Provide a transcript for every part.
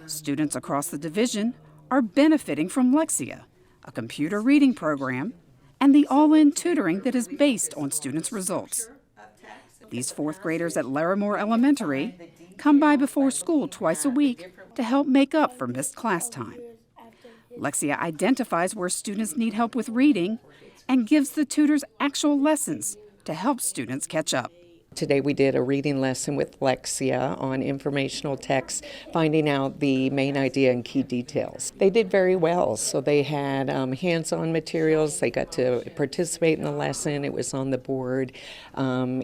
Students across the division are benefiting from Lexia, a computer reading program, and the all-in tutoring that is based on students' results. These fourth graders at Larimore Elementary come by before school twice a week to help make up for missed class time. Lexia identifies where students need help with reading and gives the tutors actual lessons to help students catch up. Today we did a reading lesson with Lexia on informational text, finding out the main idea and key details. They did very well, so they had hands-on materials. They got to participate in the lesson. It was on the board, and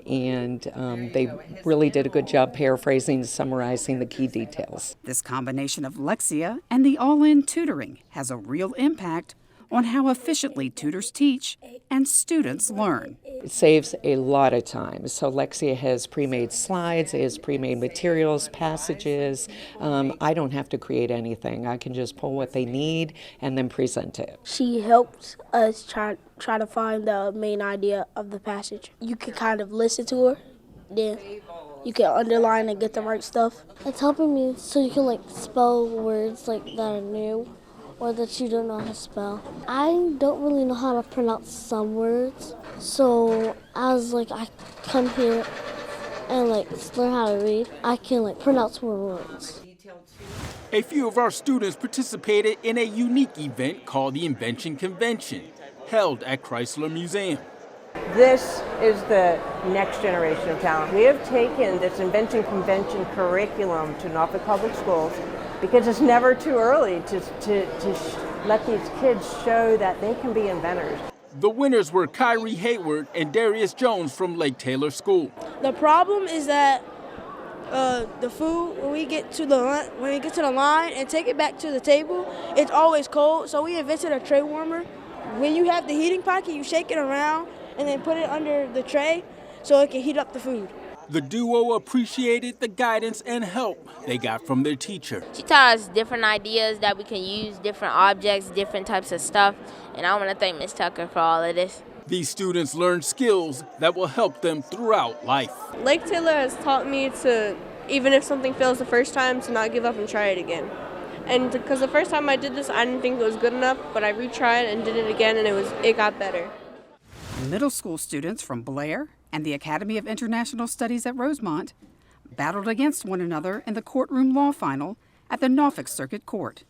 they really did a good job paraphrasing and summarizing the key details. This combination of Lexia and the all-in tutoring has a real impact on how efficiently tutors teach and students learn. It saves a lot of time. So Lexia has pre-made slides, it has pre-made materials, passages. I don't have to create anything. I can just pull what they need and then present it. She helped us try to find the main idea of the passage. You can kind of listen to her, then you can underline and get the right stuff. It's helping me so you can spell words that are new or that you don't know how to spell. I don't really know how to pronounce some words, so as I come here and learn how to read, I can pronounce more words. A few of our students participated in a unique event called the Invention Convention, held at Chrysler Museum. This is the next generation of talent. We have taken this Invention Convention curriculum to Norfolk Public Schools because it's never too early to let these kids show that they can be inventors. The winners were Kyrie Hayward and Darius Jones from Lake Taylor School. The problem is that the food, when we get to the line and take it back to the table, it's always cold. So we invented a tray warmer. When you have the heating pocket, you shake it around and then put it under the tray so it can heat up the food. The duo appreciated the guidance and help they got from their teacher. She taught us different ideas that we can use, different objects, different types of stuff, and I want to thank Ms. Tucker for all of this. These students learned skills that will help them throughout life. Lake Taylor has taught me to, even if something fails the first time, to not give up and try it again. And because the first time I did this, I didn't think it was good enough, but I retried and did it again, and it got better. Middle school students from Blair and the Academy of International Studies at Rosemont battled against one another in the courtroom law final at the Norfolk Circuit Court.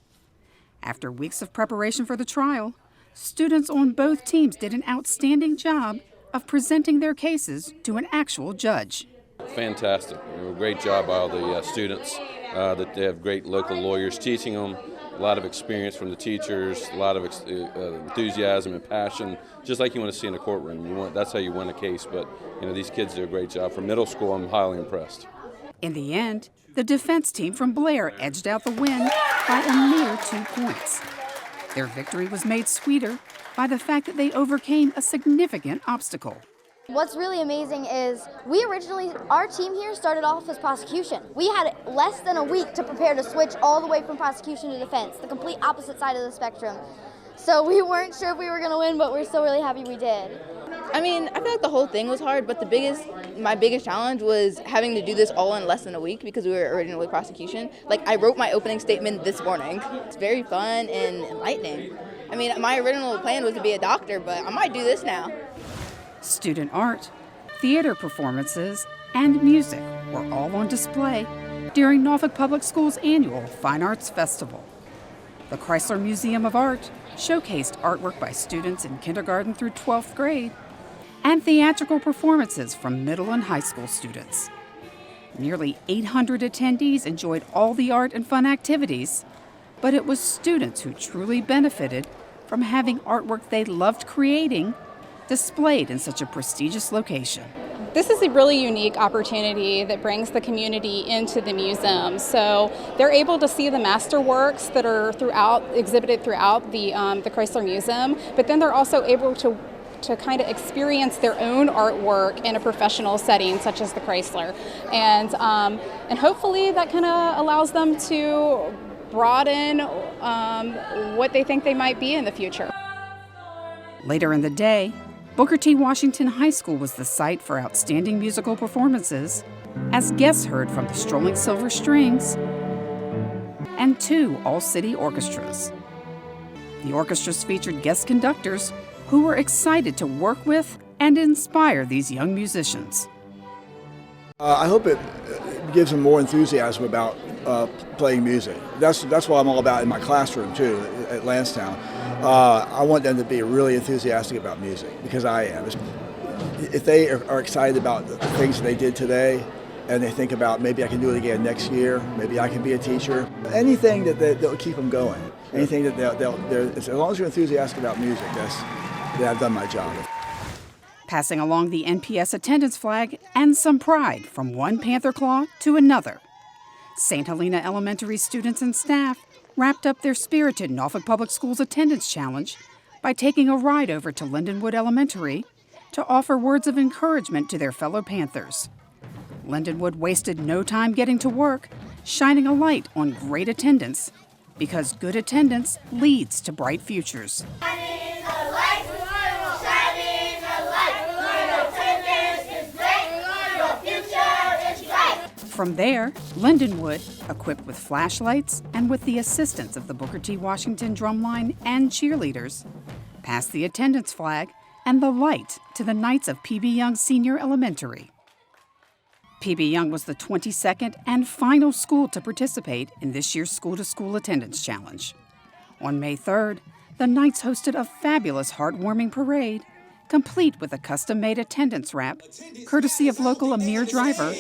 After weeks of preparation for the trial, students on both teams did an outstanding job of presenting their cases to an actual judge. Fantastic. Great job by all the students. That they have great local lawyers teaching them. A lot of experience from the teachers, a lot of enthusiasm and passion, just like you want to see in a courtroom. That's how you win a case, but these kids do a great job. For middle school, I'm highly impressed. In the end, the defense team from Blair edged out the win by a mere 2 points. Their victory was made sweeter by the fact that they overcame a significant obstacle. What's really amazing is our team here started off as prosecution. We had less than a week to prepare to switch all the way from prosecution to defense, the complete opposite side of the spectrum. So we weren't sure if we were going to win, but we're still really happy we did. I feel like the whole thing was hard, but my biggest challenge was having to do this all in less than a week because we were originally prosecution. I wrote my opening statement this morning. It's very fun and enlightening. My original plan was to be a doctor, but I might do this now. Student art, theater performances, and music were all on display during Norfolk Public Schools' annual Fine Arts Festival. The Chrysler Museum of Art showcased artwork by students in kindergarten through 12th grade and theatrical performances from middle and high school students. Nearly 800 attendees enjoyed all the art and fun activities, but it was students who truly benefited from having artwork they loved creating displayed in such a prestigious location. This is a really unique opportunity that brings the community into the museum. So they're able to see the masterworks that are exhibited throughout the Chrysler Museum, but then they're also able to kind of experience their own artwork in a professional setting such as the Chrysler. And hopefully that kind of allows them to broaden what they think they might be in the future. Later in the day, Booker T. Washington High School was the site for outstanding musical performances, as guests heard from the Strolling Silver Strings, and 2 all-city orchestras. The orchestras featured guest conductors who were excited to work with and inspire these young musicians. I hope it gives them more enthusiasm about playing music. That's what I'm all about in my classroom too at Lansdowne. I want them to be really enthusiastic about music, because I am. If they are excited about the things they did today, and they think about maybe I can do it again next year, maybe I can be a teacher, anything that'll keep them going, anything that as long as you're enthusiastic about music, that I've done my job. Passing along the NPS attendance flag and some pride from one Panther Claw to another. St. Helena Elementary students and staff wrapped up their spirited Norfolk Public Schools attendance challenge by taking a ride over to Lindenwood Elementary to offer words of encouragement to their fellow Panthers. Lindenwood wasted no time getting to work, shining a light on great attendance, because good attendance leads to bright futures. From there, Lindenwood, equipped with flashlights and with the assistance of the Booker T. Washington drumline and cheerleaders, passed the attendance flag and the light to the Knights of P.B. Young Senior Elementary. P.B. Young was the 22nd and final school to participate in this year's School-to-School Attendance Challenge. On May 3rd, the Knights hosted a fabulous heartwarming parade, complete with a custom-made attendance wrap, courtesy of local Amir driver.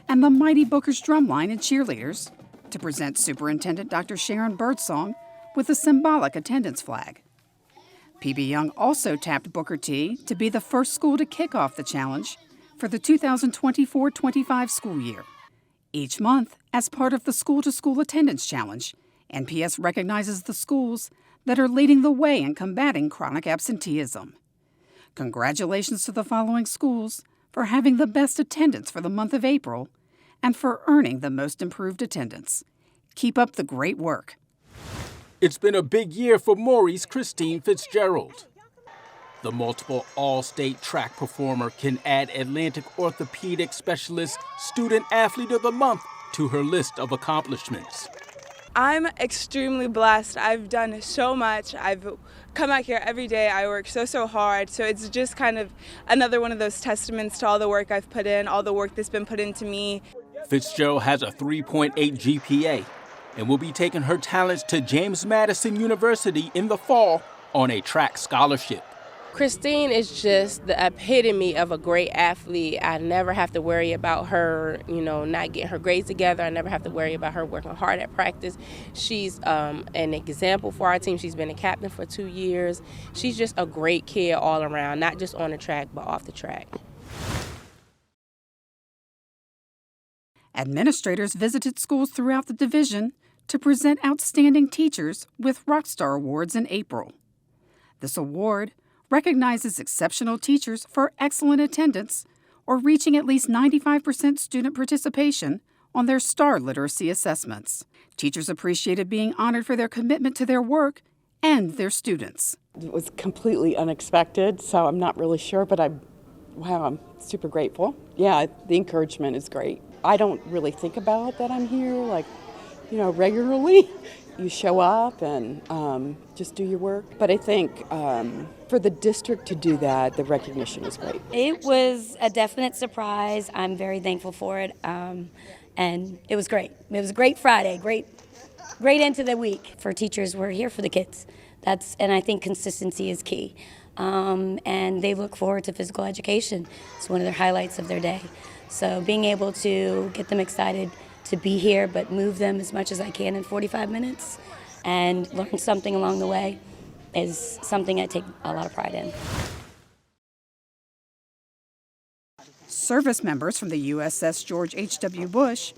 And the mighty Booker's drumline and cheerleaders to present Superintendent Dr. Sharon Birdsong with a symbolic attendance flag. P.B. Young also tapped Booker T to be the first school to kick off the challenge for the 2024-25 school year. Each month, as part of the School-to-School Attendance Challenge, NPS recognizes the schools that are leading the way in combating chronic absenteeism. Congratulations to the following schools for having the best attendance for the month of April and for earning the most improved attendance. Keep up the great work. It's been a big year for Maurice Christine Fitzgerald. The multiple all-state track performer can add Atlantic Orthopedic Specialist Student Athlete of the Month to her list of accomplishments. I'm extremely blessed. I've done so much. I've come out here every day. I work so hard. So it's just kind of another one of those testaments to all the work I've put in, all the work that's been put into me. Fitzgerald has a 3.8 GPA and will be taking her talents to James Madison University in the fall on a track scholarship. Christine is just the epitome of a great athlete. I never have to worry about her, not getting her grades together. I never have to worry about her working hard at practice. She's an example for our team. She's been a captain for 2 years. She's just a great kid all around, not just on the track, but off the track. Administrators visited schools throughout the division to present outstanding teachers with Rockstar Awards in April. This award recognizes exceptional teachers for excellent attendance or reaching at least 95% student participation on their STAR literacy assessments. Teachers appreciated being honored for their commitment to their work and their students. It was completely unexpected, so I'm not really sure, but I'm super grateful. Yeah, the encouragement is great. I don't really think about that I'm here, regularly. You show up and just do your work. But I think for the district to do that, the recognition is great. It was a definite surprise. I'm very thankful for it. And it was great. It was a great Friday, great end to the week for teachers. We're here for the kids. And I think consistency is key. And they look forward to physical education. It's one of their highlights of their day. So being able to get them excited to be here, but move them as much as I can in 45 minutes and learn something along the way is something I take a lot of pride in. Service members from the USS George H.W. Bush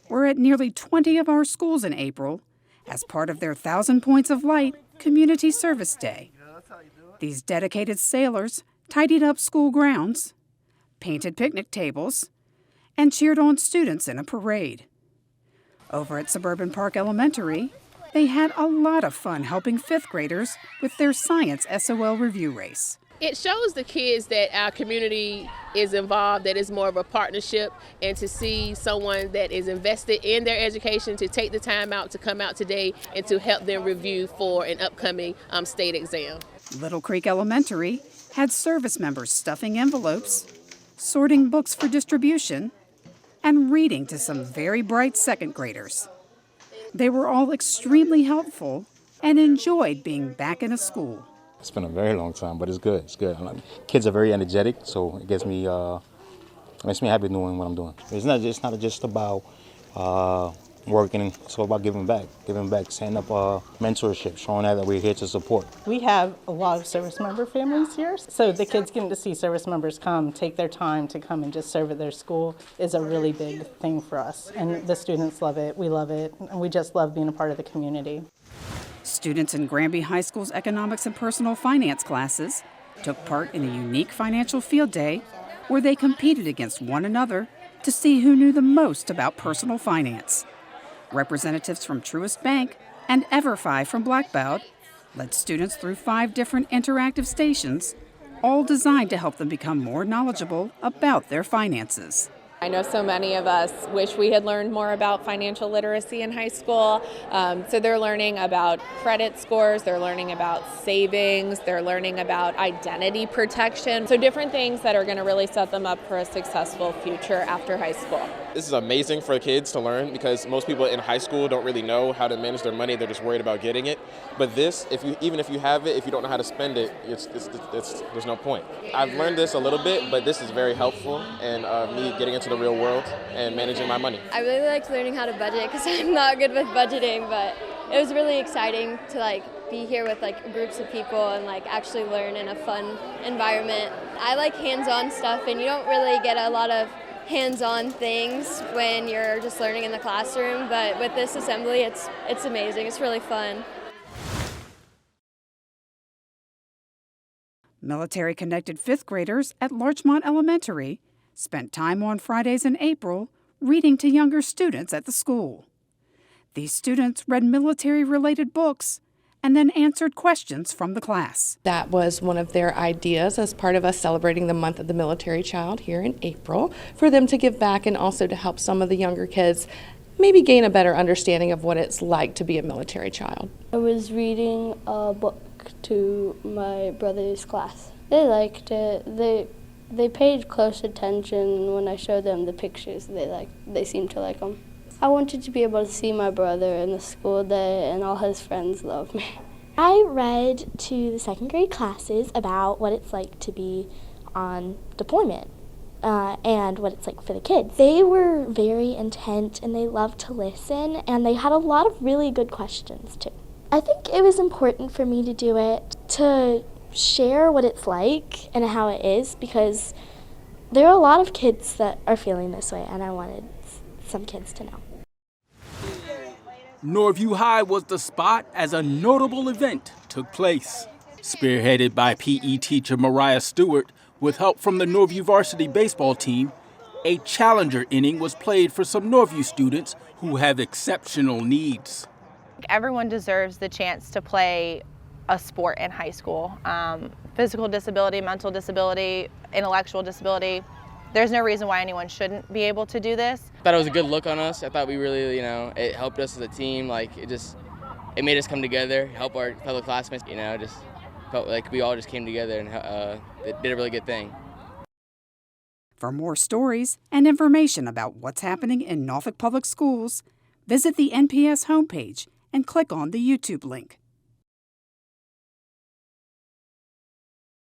were at nearly 20 of our schools in April as part of their 1,000 Points of Light Community Service Day. These dedicated sailors tidied up school grounds, painted picnic tables, and cheered on students in a parade. Over at Suburban Park Elementary, They had a lot of fun helping fifth graders with their science SOL review race. It shows the kids that our community is involved, that it's more of a partnership, and to see someone that is invested in their education to take the time out to come out today and to help them review for an upcoming state exam. Little Creek Elementary had service members stuffing envelopes, sorting books for distribution, and reading to some very bright second graders. They were all extremely helpful and enjoyed being back in a school. It's been a very long time, but it's good. It's good. Kids are very energetic, so it makes me happy doing what I'm doing. It's not just about working. It's all about giving back, setting up mentorship, showing that we're here to support. We have a lot of service member families here, so the kids getting to see service members come, take their time to come and just serve at their school is a really big thing for us. And the students love it, we love it, and we just love being a part of the community. Students in Granby High School's economics and personal finance classes took part in a unique financial field day where they competed against one another to see who knew the most about personal finance. Representatives from Truist Bank and EverFi from Blackbaud led students through 5 different interactive stations, all designed to help them become more knowledgeable about their finances. I know so many of us wish we had learned more about financial literacy in high school. So they're learning about credit scores, they're learning about savings, they're learning about identity protection. So different things that are going to really set them up for a successful future after high school. This is amazing for kids to learn because most people in high school don't really know how to manage their money. They're just worried about getting it. But this, even if you have it, if you don't know how to spend it, there's no point. I've learned this a little bit, but this is very helpful in me getting into the real world and managing my money. I really liked learning how to budget because I'm not good with budgeting, but it was really exciting to be here with groups of people and actually learn in a fun environment. I like hands-on stuff, and you don't really get a lot of hands-on things when you're just learning in the classroom, but with this assembly it's amazing. It's really fun. Military-connected fifth graders at Larchmont Elementary spent time on Fridays in April reading to younger students at the school. These students read military-related books and then answered questions from the class. That was one of their ideas as part of us celebrating the month of the military child here in April, for them to give back and also to help some of the younger kids maybe gain a better understanding of what it's like to be a military child. I was reading a book to my brother's class. They liked it. They paid close attention when I showed them the pictures. They seemed to like them. I wanted to be able to see my brother in the school day, and all his friends love me. I read to the second grade classes about what it's like to be on deployment and what it's like for the kids. They were very intent and they loved to listen, and they had a lot of really good questions too. I think it was important for me to do it to share what it's like and how it is, because there are a lot of kids that are feeling this way, and I wanted some kids to know. Norview High was the spot as a notable event took place. Spearheaded by PE teacher Mariah Stewart, with help from the Norview varsity baseball team, a challenger inning was played for some Norview students who have exceptional needs. Everyone deserves the chance to play a sport in high school. Physical disability, mental disability, intellectual disability. There's no reason why anyone shouldn't be able to do this. I thought it was a good look on us. I thought we really, it helped us as a team. It made us come together, help our fellow classmates. Just felt like we all just came together and it did a really good thing. For more stories and information about what's happening in Norfolk Public Schools, visit the NPS homepage and click on the YouTube link.